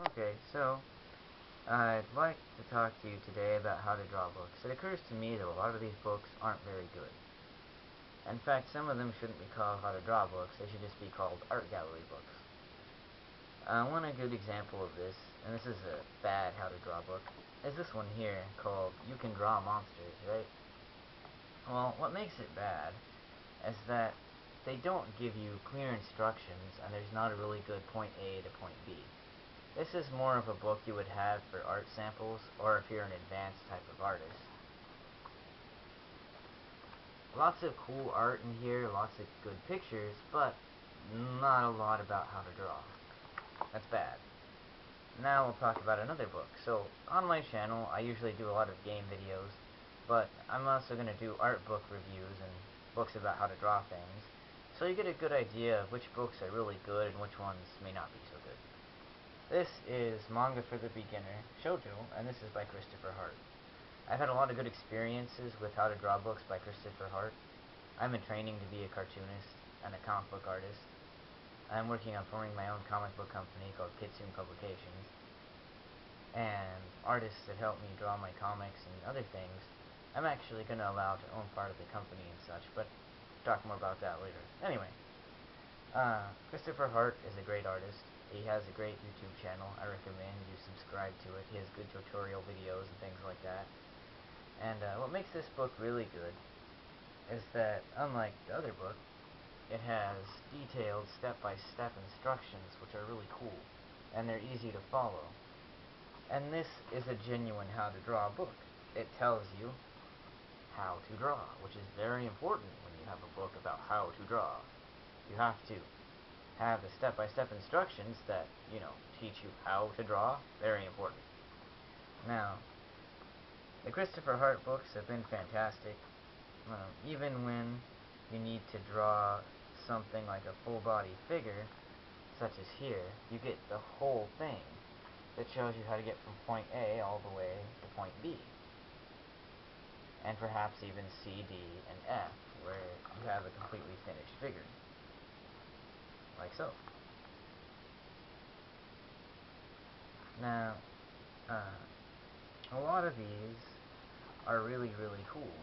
Okay, so I'd like to talk to you today about how to draw books. It occurs to me that a lot of these books aren't very good. In fact, some of them shouldn't be called how to draw books, they should just be called art gallery books. One good example of this, and this is a bad how to draw book, is this one here called You Can Draw Monsters, right? Well, what makes it bad is that they don't give you clear instructions and there's not a really good point A to point B. This is more of a book you would have for art samples or if you're an advanced type of artist. Lots of cool art in here, lots of good pictures, but not a lot about how to draw. That's bad. Now we'll talk about another book. So, on my channel, I usually do a lot of game videos, but I'm also going to do art book reviews and books about how to draw things, so you get a good idea of which books are really good and which ones may not be so good. This is Manga for the Beginner, Shoujo, and this is by Christopher Hart. I've had a lot of good experiences with how to draw books by Christopher Hart. I'm in training to be a cartoonist and a comic book artist. I'm working on forming my own comic book company called Kitsune Publications. And artists that help me draw my comics and other things, I'm actually going to allow to own part of the company and such, but talk more about that later. Anyway, Christopher Hart is a great artist. He has a great YouTube channel. I recommend you subscribe to it. He has good tutorial videos and things like that. And what makes this book really good is that, unlike the other book, it has detailed step-by-step instructions which are really cool, and they're easy to follow. And this is a genuine how to draw book. It tells you how to draw, which is very important when you have a book about how to draw. You have to have the step-by-step instructions that, teach you how to draw. Very important. Now, the Christopher Hart books have been fantastic. Even when you need to draw something like a full-body figure, such as here, you get the whole thing that shows you how to get from point A all the way to point B. And perhaps even C, D, and F, where you have a completely finished figure. Like so. Now, a lot of these are really, really cool.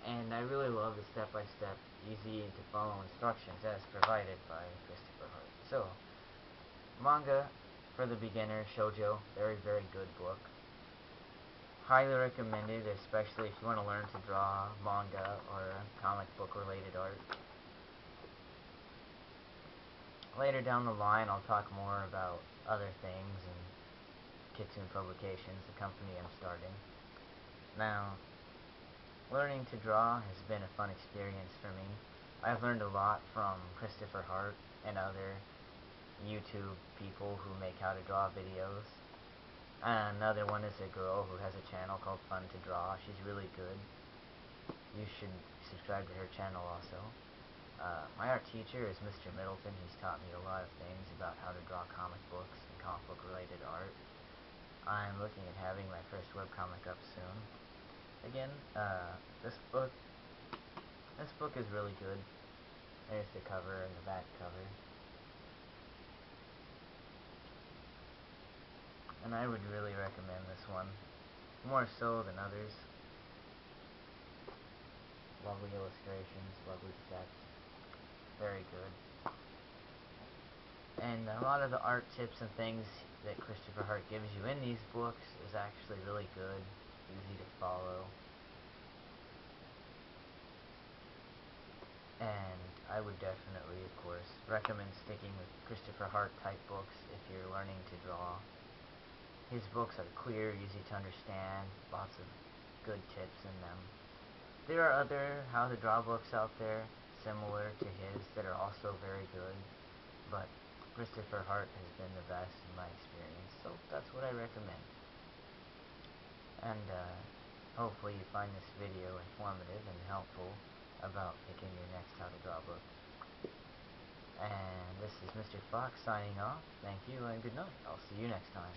And I really love the step-by-step, easy-to-follow instructions as provided by Christopher Hart. So, Manga for the Beginner, Shoujo, very, very good book. Highly recommended, especially if you want to learn to draw manga or comic book related art. Later down the line, I'll talk more about other things and Kitsune Publications, the company I'm starting. Now, learning to draw has been a fun experience for me. I've learned a lot from Christopher Hart and other YouTube people who make how to draw videos. Another one is a girl who has a channel called Fun to Draw. She's really good. You should subscribe to her channel also. My art teacher is Mr. Middleton. He's taught me a lot of things about how to draw comic books and comic book related art. I'm looking at having my first webcomic up soon. Again, this book is really good. There's the cover and the back cover. And I would really recommend this one, more so than others. Lovely illustrations, lovely text, very good. And a lot of the art tips and things that Christopher Hart gives you in these books is actually really good, easy to follow. And I would definitely, of course, recommend sticking with Christopher Hart type books if you're learning to draw. His books are clear, easy to understand, lots of good tips in them. There are other how to draw books out there, similar to his, that are also very good, but Christopher Hart has been the best in my experience, so that's what I recommend. And hopefully you find this video informative and helpful about picking your next how to draw book. And this is Mr. Fox signing off. Thank you and good night. I'll see you next time.